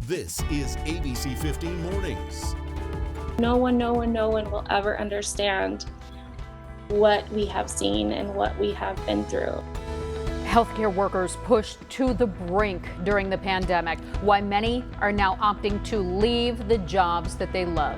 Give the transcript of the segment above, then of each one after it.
This is ABC15 Mornings. No one will ever understand what we have seen and what we have been through. Healthcare workers pushed to the brink during the pandemic, why many are now opting to leave the jobs that they love.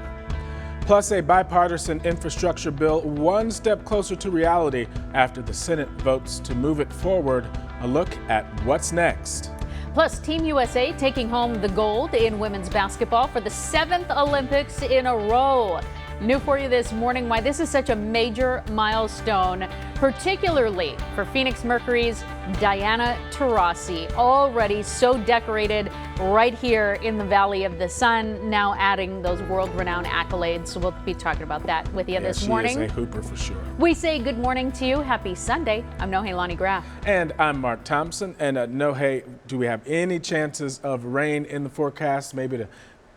Plus, a bipartisan infrastructure bill one step closer to reality after the Senate votes to move it forward. A look at what's next. Plus, Team USA taking home the gold in women's basketball for the 7th Olympics in a row. New for you this morning, why this is such a major milestone, particularly for Phoenix Mercury's Diana Taurasi, already so decorated right here in the Valley of the Sun, now adding those world-renowned accolades. So we'll be talking about that with you this morning. She is a hooper for sure. We say good morning to you. Happy Sunday. I'm Nohe Graff. And I'm Mark Thompson. And Nohe, do we have any chances of rain in the forecast, maybe to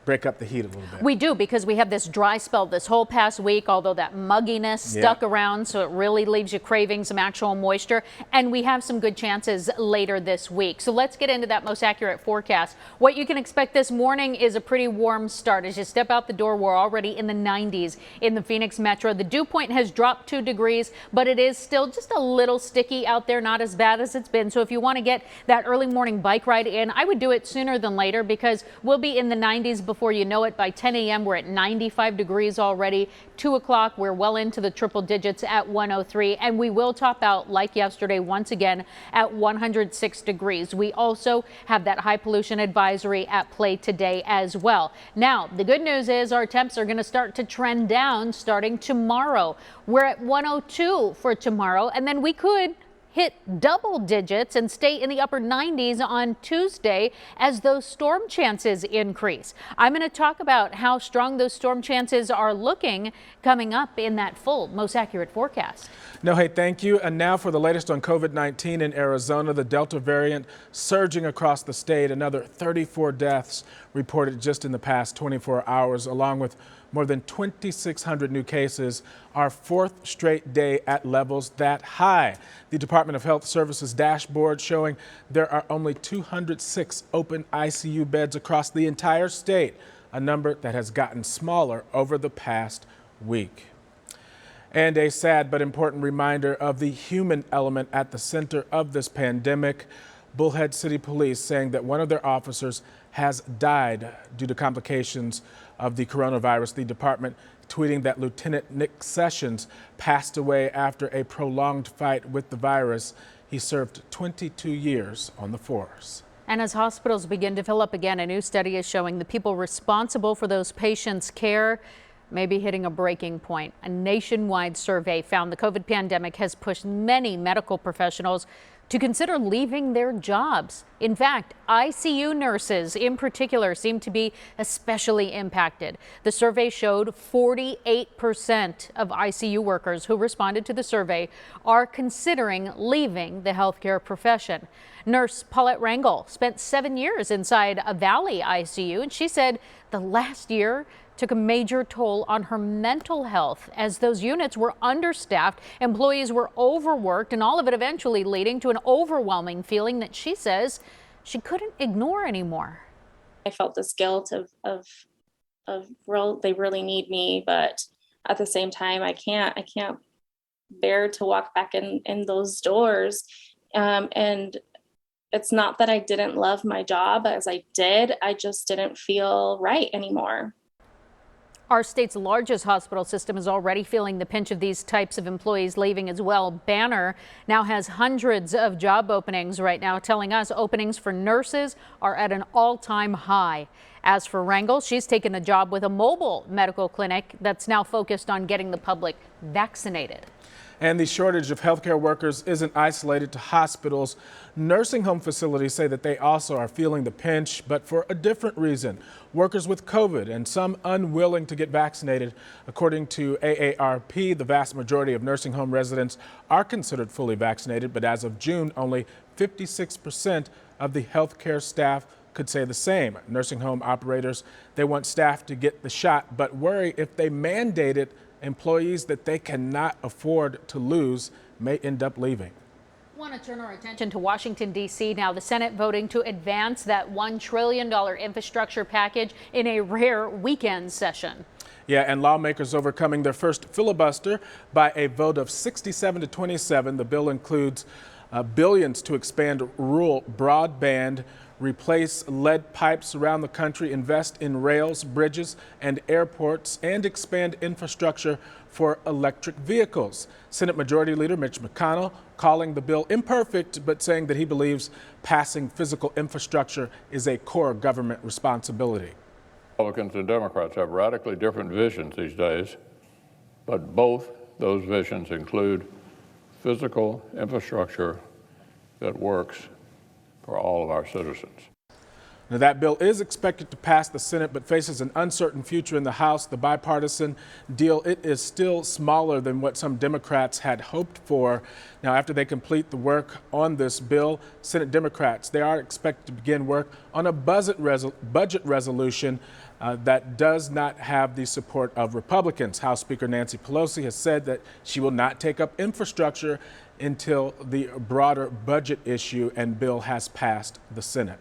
break up the heat a little bit? We do, because we have this dry spell this whole past week, although that mugginess stuck around, so it really leaves you craving some actual moisture. And we have some good chances later this week. So let's get into that most accurate forecast. What you can expect this morning is a pretty warm start. As you step out the door, we're already in the 90s in the Phoenix metro. The dew point has dropped 2 degrees, but it is still just a little sticky out there, not as bad as it's been. So if you want to get that early morning bike ride in, I would do it sooner than later, because we'll be in the 90s before you know it. By 10 a.m. we're at 95 degrees already. 2 o'clock we're well into the triple digits at 103, and we will top out like yesterday once again at 106 degrees. We also have that high pollution advisory at play today as well. Now, the good news is our temps are going to start to trend down starting tomorrow. We're at 102 for tomorrow, and then we could hit double digits and stay in the upper 90s on Tuesday as those storm chances increase. I'm going to talk about how strong those storm chances are looking coming up in that full, most accurate forecast. No, hey, thank you. And now for the latest on COVID-19 in Arizona, the Delta variant surging across the state. Another 34 deaths reported just in the past 24 hours, along with more than 2,600 new cases, our 4th straight day at levels that high. The Department of Health Services dashboard showing there are only 206 open ICU beds across the entire state, a number that has gotten smaller over the past week. And a sad but important reminder of the human element at the center of this pandemic. Bullhead City Police saying that one of their officers has died due to complications of the coronavirus. The department tweeting that Lieutenant Nick Sessions passed away after a prolonged fight with the virus. He served 22 years on the force. And as hospitals begin to fill up again, a new study is showing the people responsible for those patients' care may be hitting a breaking point. A nationwide survey found the COVID pandemic has pushed many medical professionals to consider leaving their jobs. In fact, ICU nurses in particular seem to be especially impacted. The survey showed 48% of ICU workers who responded to the survey are considering leaving the healthcare profession. Nurse Paulette Rangel spent 7 years inside a Valley ICU, and she said the last year took a major toll on her mental health as those units were understaffed, employees were overworked, and all of it eventually leading to an overwhelming feeling that she says she couldn't ignore anymore. I felt this guilt of they really need me, but at the same time, I can't bear to walk back in those doors. And it's not that I didn't love my job as I did. I just didn't feel right anymore. Our state's largest hospital system is already feeling the pinch of these types of employees leaving as well. Banner now has hundreds of job openings right now, telling us openings for nurses are at an all-time high. As for Rangel, she's taken a job with a mobile medical clinic that's now focused on getting the public vaccinated. And the shortage of healthcare workers isn't isolated to hospitals. Nursing home facilities say that they also are feeling the pinch, but for a different reason. Workers with COVID and some unwilling to get vaccinated. According to AARP, the vast majority of nursing home residents are considered fully vaccinated, but as of June, only 56% of the healthcare staff could say the same. Nursing home operators, they want staff to get the shot, but worry if they mandate it, employees that they cannot afford to lose may end up leaving. I want to turn our attention to Washington, D.C. now. The Senate voting to advance that $1 trillion infrastructure package in a rare weekend session. Yeah, and lawmakers overcoming their first filibuster by a vote of 67 to 27. The bill includes billions to expand rural broadband, replace lead pipes around the country, invest in rails, bridges, and airports, and expand infrastructure for electric vehicles. Senate Majority Leader Mitch McConnell calling the bill imperfect, but saying that he believes passing physical infrastructure is a core government responsibility. Republicans and Democrats have radically different visions these days, but both those visions include physical infrastructure that works for all of our citizens. Now, that bill is expected to pass the Senate, but faces an uncertain future in the House. The bipartisan deal, it is still smaller than what some Democrats had hoped for. Now, after they complete the work on this bill, Senate Democrats, they are expected to begin work on a budget resolution that does not have the support of Republicans. House Speaker Nancy Pelosi has said that she will not take up infrastructure until the broader budget issue and bill has passed the Senate.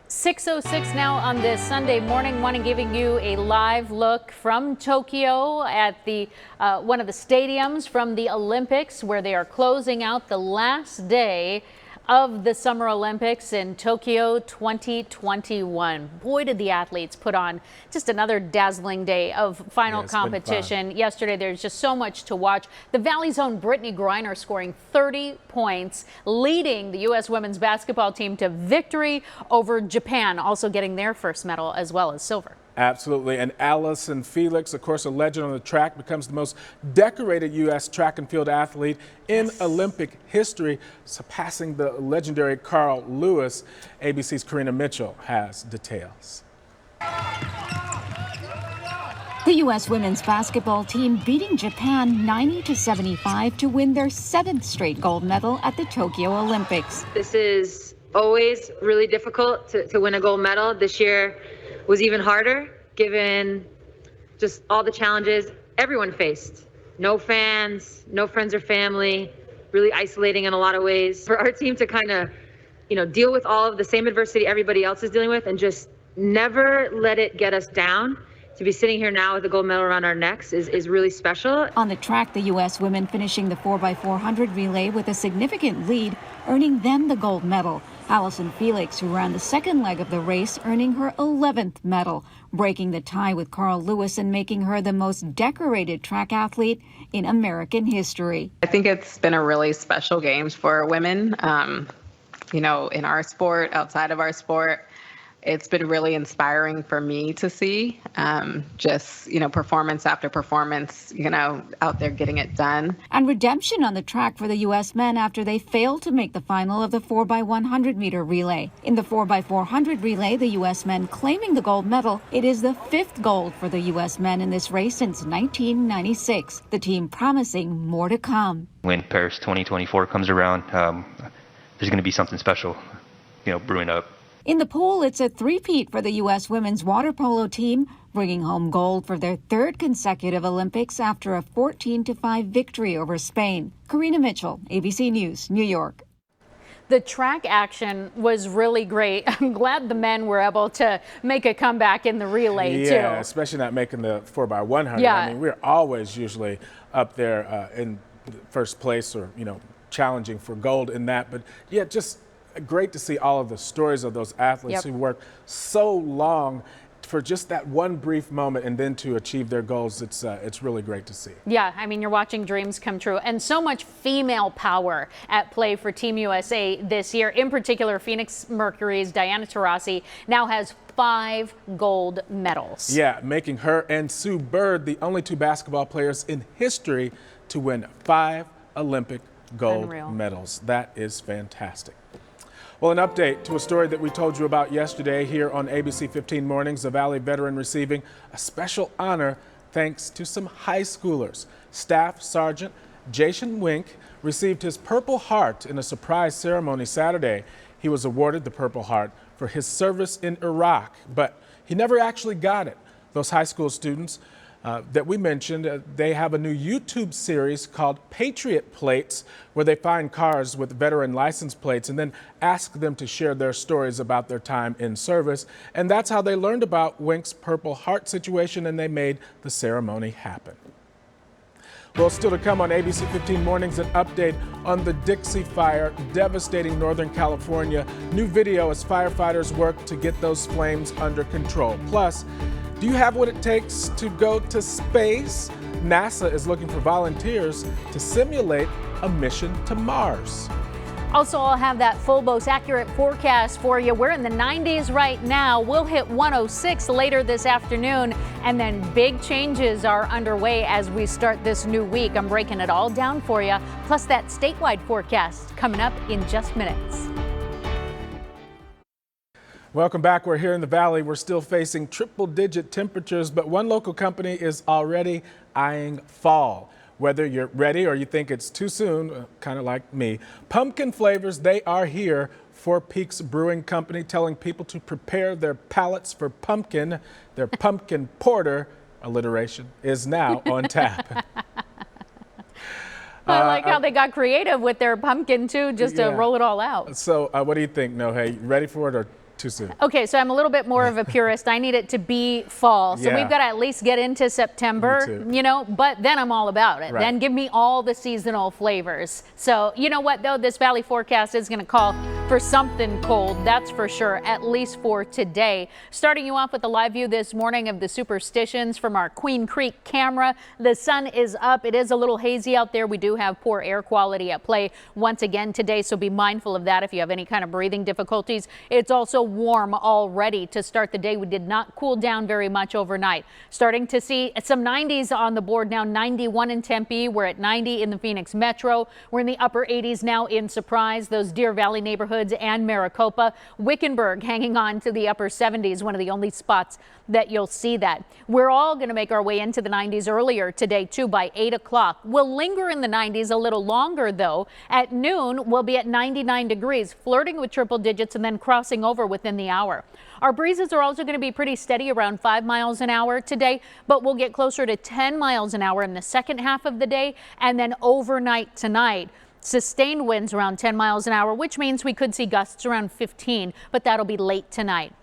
6:06 now on this Sunday morning. Want to giving you a live look from Tokyo at the one of the stadiums from the Olympics, where they are closing out the last day of the Summer Olympics in Tokyo 2021. Boy, did the athletes put on just another dazzling day of final competition. Yesterday, there's just so much to watch. The Valley's own Brittany Griner scoring 30 points, leading the U.S. women's basketball team to victory over Japan, also getting their first medal as well as silver. Absolutely. And Allison Felix, of course, a legend on the track, becomes the most decorated U.S. track and field athlete in Olympic history, surpassing the legendary Carl Lewis. ABC's Karina Mitchell has details. The U.S. women's basketball team beating Japan 90-75 to win their 7th straight gold medal at the Tokyo Olympics. This is always really difficult to win a gold medal. This year was even harder, given just all the challenges everyone faced. No fans, no friends or family, really isolating in a lot of ways. For our team to kind of, deal with all of the same adversity everybody else is dealing with and just never let it get us down. To be sitting here now with a gold medal around our necks is really special. On the track, the U.S. women finishing the 4x400 relay with a significant lead, earning them the gold medal. Allison Felix, who ran the second leg of the race, earning her 11th medal, breaking the tie with Carl Lewis and making her the most decorated track athlete in American history. I think it's been a really special games for women, in our sport, outside of our sport. It's been really inspiring for me to see performance after performance, out there getting it done. And redemption on the track for the U.S. men after they failed to make the final of the 4x100 meter relay. In the 4x400 relay, the U.S. men claiming the gold medal. It is the 5th gold for the U.S. men in this race since 1996. The team promising more to come. When Paris 2024 comes around, there's going to be something special, brewing up. In the pool, it's a three-peat for the U.S. women's water polo team, bringing home gold for their 3rd consecutive Olympics after a 14-5 victory over Spain. Karina Mitchell, ABC News, New York. The track action was really great. I'm glad the men were able to make a comeback in the relay, too. Yeah, especially not making the 4x100. Yeah. I mean, we're always usually up there in first place or, challenging for gold in that. But, yeah, just great to see all of the stories of those athletes who worked so long for just that one brief moment and then to achieve their goals. It's really great to see. Yeah, I mean, you're watching dreams come true, and so much female power at play for Team USA this year. In particular, Phoenix Mercury's Diana Taurasi now has 5 gold medals. Yeah, making her and Sue Bird the only 2 basketball players in history to win 5 Olympic gold medals. That is fantastic. Well, an update to a story that we told you about yesterday here on ABC15 Mornings, a Valley veteran receiving a special honor thanks to some high schoolers. Staff Sergeant Jason Wink received his Purple Heart in a surprise ceremony Saturday. He was awarded the Purple Heart for his service in Iraq, but he never actually got it. Those high school students that we mentioned. They have a new YouTube series called Patriot Plates, where they find cars with veteran license plates and then ask them to share their stories about their time in service. And that's how they learned about Wink's Purple Heart situation, and they made the ceremony happen. Well, still to come on ABC 15 Mornings, an update on the Dixie Fire devastating Northern California. New video as firefighters work to get those flames under control. Plus, do you have what it takes to go to space? NASA is looking for volunteers to simulate a mission to Mars. Also, I'll have that full most accurate forecast for you. We're in the 90s right now. We'll hit 106 later this afternoon, and then big changes are underway as we start this new week. I'm breaking it all down for you, plus that statewide forecast coming up in just minutes. Welcome back. We're here in the Valley. We're still facing triple-digit temperatures, but one local company is already eyeing fall. Whether you're ready or you think it's too soon, kind of like me, pumpkin flavors, they are here. Four Peaks Brewing Company telling people to prepare their palates for pumpkin. Their pumpkin porter, alliteration, is now on tap. I like how they got creative with their pumpkin too, just to roll it all out. So what do you think, Nohe? Ready for it or too soon? Okay, so I'm a little bit more of a purist. I need it to be fall. So we've got to at least get into September, you know, but then I'm all about it. Right. Then give me all the seasonal flavors. So you know what, though, this Valley forecast is going to call for something cold, that's for sure, at least for today. Starting you off with a live view this morning of the superstitions from our Queen Creek camera. The sun is up. It is a little hazy out there. We do have poor air quality at play once again today, so be mindful of that if you have any kind of breathing difficulties. It's also warm already to start the day. We did not cool down very much overnight. Starting to see some 90s on the board now. 91 in Tempe. We're at 90 in the Phoenix Metro. We're in the upper 80s now in Surprise, those Deer Valley neighborhoods, and Maricopa. Wickenburg hanging on to the upper 70s, one of the only spots that you'll see that. We're all going to make our way into the 90s earlier today too by 8 o'clock. We'll linger in the 90s a little longer though. At noon we'll be at 99 degrees, flirting with triple digits and then crossing over within the hour. Our breezes are also going to be pretty steady, around 5 miles an hour today, but we'll get closer to 10 miles an hour in the second half of the day, and then overnight tonight. Sustained winds around 10 miles an hour, which means we could see gusts around 15, but that'll be late tonight.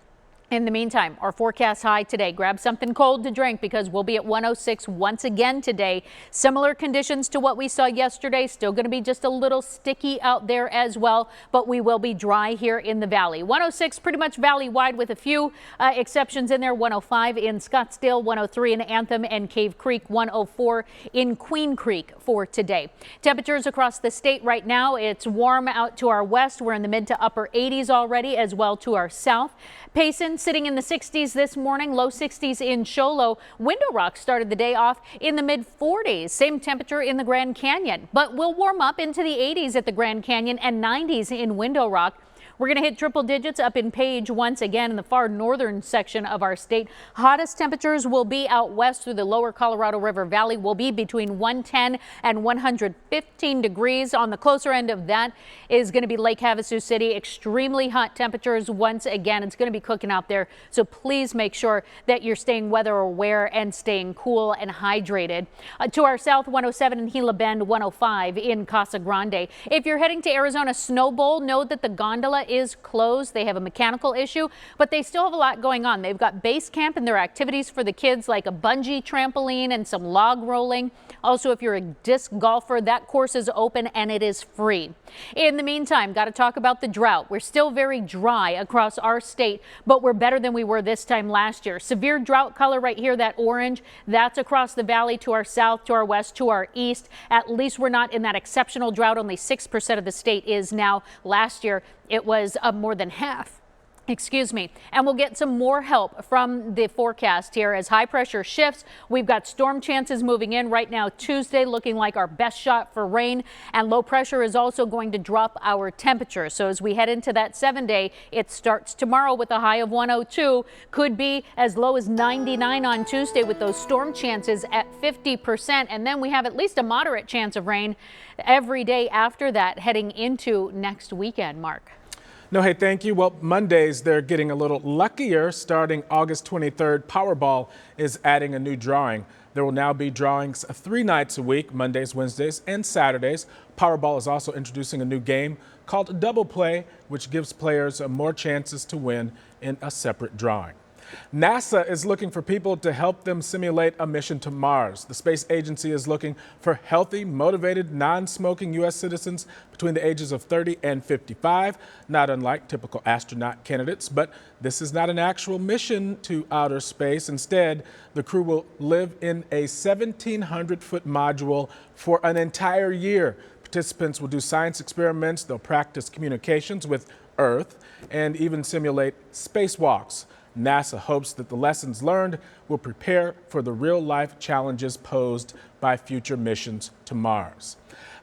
In the meantime, our forecast high today. Grab something cold to drink because we'll be at 106 once again today. Similar conditions to what we saw yesterday. Still going to be just a little sticky out there as well, but we will be dry here in the valley. 106 pretty much valley wide with a few exceptions in there. 105 in Scottsdale, 103 in Anthem and Cave Creek, 104 in Queen Creek for today. Temperatures across the state right now. It's warm out to our west. We're in the mid to upper 80s already, as well to our south. Payson sitting in the 60s this morning, low 60s in Show Low. Window Rock started the day off in the mid 40s. Same temperature in the Grand Canyon, but we'll warm up into the 80s at the Grand Canyon and 90s in Window Rock. We're going to hit triple digits up in Page once again in the far northern section of our state. Hottest temperatures will be out west through the lower Colorado River Valley. Will be between 110 and 115 degrees. On the closer end of that is going to be Lake Havasu City. Extremely hot temperatures once again. It's going to be cooking out there. So please make sure that you're staying weather aware and staying cool and hydrated. To our south, 107 in Gila Bend, 105 in Casa Grande. If you're heading to Arizona Snow Bowl, know that the gondola is closed. They have a mechanical issue, but they still have a lot going on. They've got base camp and their activities for the kids, like a bungee trampoline and some log rolling. Also, if you're a disc golfer, that course is open and it is free. In the meantime, got to talk about the drought. We're still very dry across our state, but we're better than we were this time last year. Severe drought color right here, that orange, that's across the valley to our south, to our west, to our east. At least we're not in that exceptional drought. Only 6% of the state is now. Last year, it was more than half. Excuse me. And we'll get some more help from the forecast here as high pressure shifts. We've got storm chances moving in right now. Tuesday looking like our best shot for rain, and low pressure is also going to drop our temperature. So as we head into that 7-day, it starts tomorrow with a high of 102, could be as low as 99 on Tuesday with those storm chances at 50%. And then we have at least a moderate chance of rain every day after that heading into next weekend, Mark. No, hey, thank you. Well, Mondays, they're getting a little luckier. Starting August 23rd, Powerball is adding a new drawing. There will now be drawings 3 nights a week, Mondays, Wednesdays, and Saturdays. Powerball is also introducing a new game called Double Play, which gives players more chances to win in a separate drawing. NASA is looking for people to help them simulate a mission to Mars. The space agency is looking for healthy, motivated, non-smoking U.S. citizens between the ages of 30 and 55, not unlike typical astronaut candidates. But this is not an actual mission to outer space. Instead, the crew will live in a 1,700-foot module for an entire year. Participants will do science experiments, they'll practice communications with Earth, and even simulate spacewalks. NASA hopes that the lessons learned will prepare for the real-life challenges posed by future missions to Mars.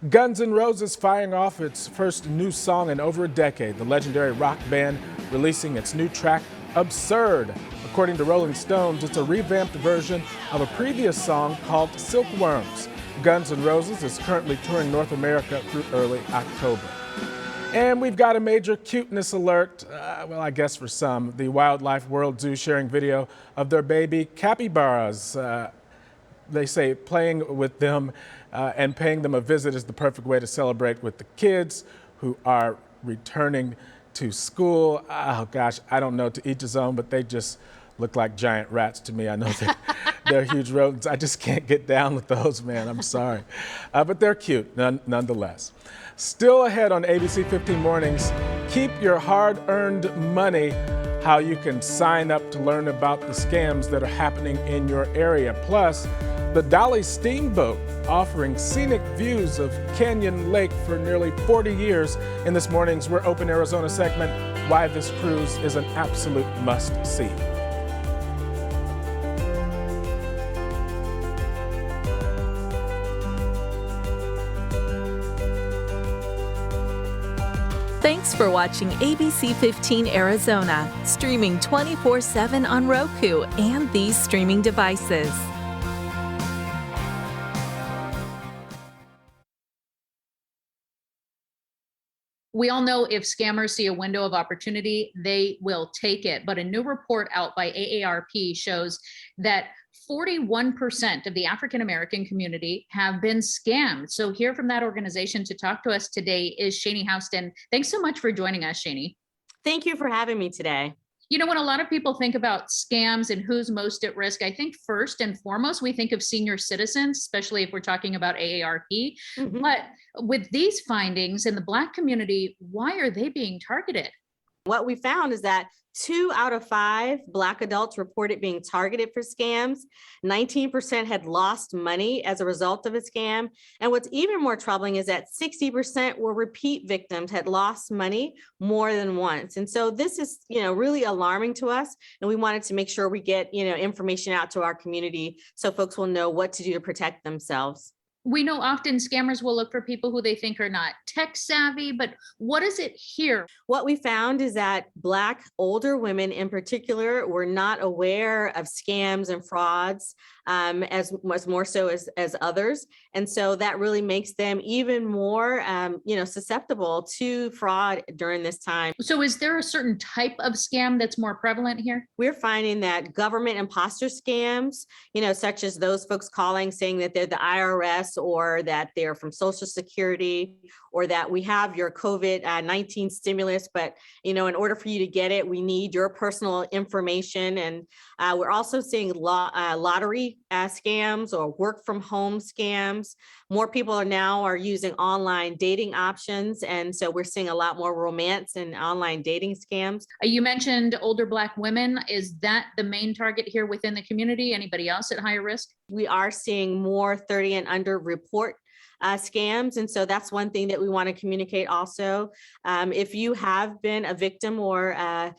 Guns N' Roses firing off its first new song in over a decade. The legendary rock band releasing its new track, Absurd. According to Rolling Stones, it's a revamped version of a previous song called Silkworms. Guns N' Roses is currently touring North America through early October. And we've got a major cuteness alert, well, I guess for some. The Wildlife World Zoo sharing video of their baby capybaras. They say playing with them and paying them a visit is the perfect way to celebrate with the kids who are returning to school. Oh gosh, I don't know, to each his own, but they just look like giant rats to me. I know they're huge rodents. I just can't get down with those, man. I'm sorry. But they're cute nonetheless. Still ahead on ABC15 Mornings, keep your hard-earned money, how you can sign up to learn about the scams that are happening in your area. Plus, the Dolly Steamboat offering scenic views of Canyon Lake for nearly 40 years. In this morning's We're Open Arizona segment, why this cruise is an absolute must-see. Thanks for watching ABC 15 Arizona, streaming 24/7 on Roku and these streaming devices. We all know if scammers see a window of opportunity, they will take it. But a new report out by AARP shows that 41% of the African American community have been scammed. So here from that organization to talk to us today is Shani Houston. Thanks so much for joining us, Shani. Thank you for having me today. You know, when a lot of people think about scams and who's most at risk, I think first and foremost, we think of senior citizens, especially if we're talking about AARP. Mhm. But with these findings in the Black community, why are they being targeted? What we found is that 2 out of 5 Black adults reported being targeted for scams. 19% had lost money as a result of a scam. And what's even more troubling is that 60% were repeat victims, had lost money more than once. And so this is, really alarming to us. And we wanted to make sure we get, information out to our community so folks will know what to do to protect themselves. We know often scammers will look for people who they think are not tech savvy, but what is it here? What we found is that Black older women in particular were not aware of scams and frauds as more so as others. And so that really makes them even more, susceptible to fraud during this time. So is there a certain type of scam that's more prevalent here? We're finding that government imposter scams, such as those folks calling saying that they're the IRS or that they're from Social Security or that we have your COVID-19 stimulus, but, in order for you to get it, we need your personal information. And we're also seeing lottery scams or work from home scams. More people are using online dating options. And so we're seeing a lot more romance and online dating scams. You mentioned older Black women. Is that the main target here within the community? Anybody else at higher risk? We are seeing more 30 and under report scams. And so that's one thing that we want to communicate also. If you have been a victim or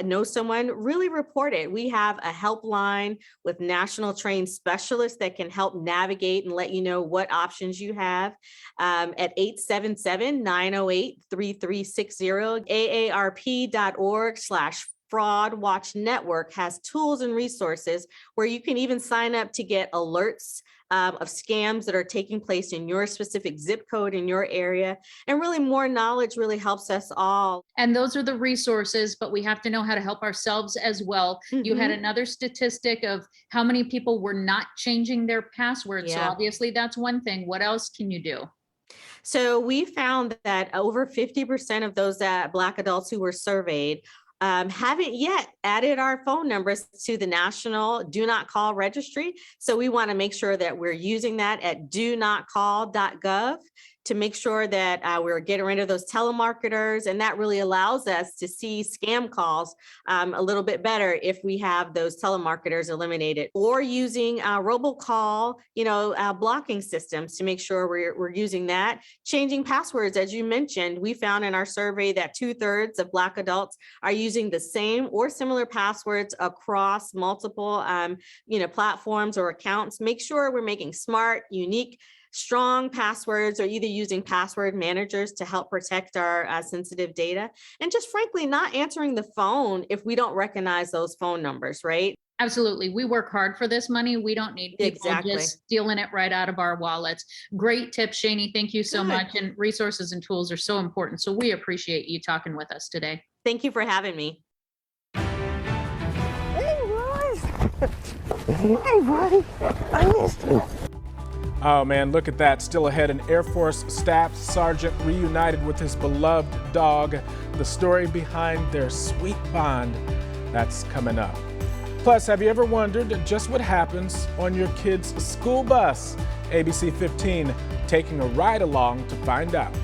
know someone, really report it. We have a helpline with national trained specialists that can help navigate and let you know what options you have at 877-908-3360, aarp.org/ Fraud Watch Network has tools and resources where you can even sign up to get alerts of scams that are taking place in your specific zip code in your area. And really more knowledge really helps us all. And those are the resources, but we have to know how to help ourselves as well. You had another statistic of how many people were not changing their passwords. So Yeah. obviously that's one thing. What else can you do? So we found that over 50% of those Black adults who were surveyed haven't yet added our phone numbers to the National Do Not Call Registry. So we want to make sure that we're using that at donotcall.gov to make sure that we're getting rid of those telemarketers. And that really allows us to see scam calls a little bit better if we have those telemarketers eliminated, or using robocall, blocking systems to make sure we're using that. Changing passwords, as you mentioned, we found in our survey that 2/3 of Black adults are using the same or similar passwords across multiple, platforms or accounts. Make sure we're making smart, unique, strong passwords, or either using password managers to help protect our sensitive data, and just frankly not answering the phone if we don't recognize those phone numbers, right? Absolutely. We work hard for this money. We don't need people just stealing it right out of our wallets. Great tip, Shani. Thank you so much. And resources and tools are so important. So we appreciate you talking with us today. Thank you for having me. Hey, Royce. Hey, buddy. I missed you. Oh man, look at that. Still ahead, an Air Force Staff Sergeant reunited with his beloved dog. The story behind their sweet bond. That's coming up. Plus, have you ever wondered just what happens on your kid's school bus? ABC 15 taking a ride along to find out.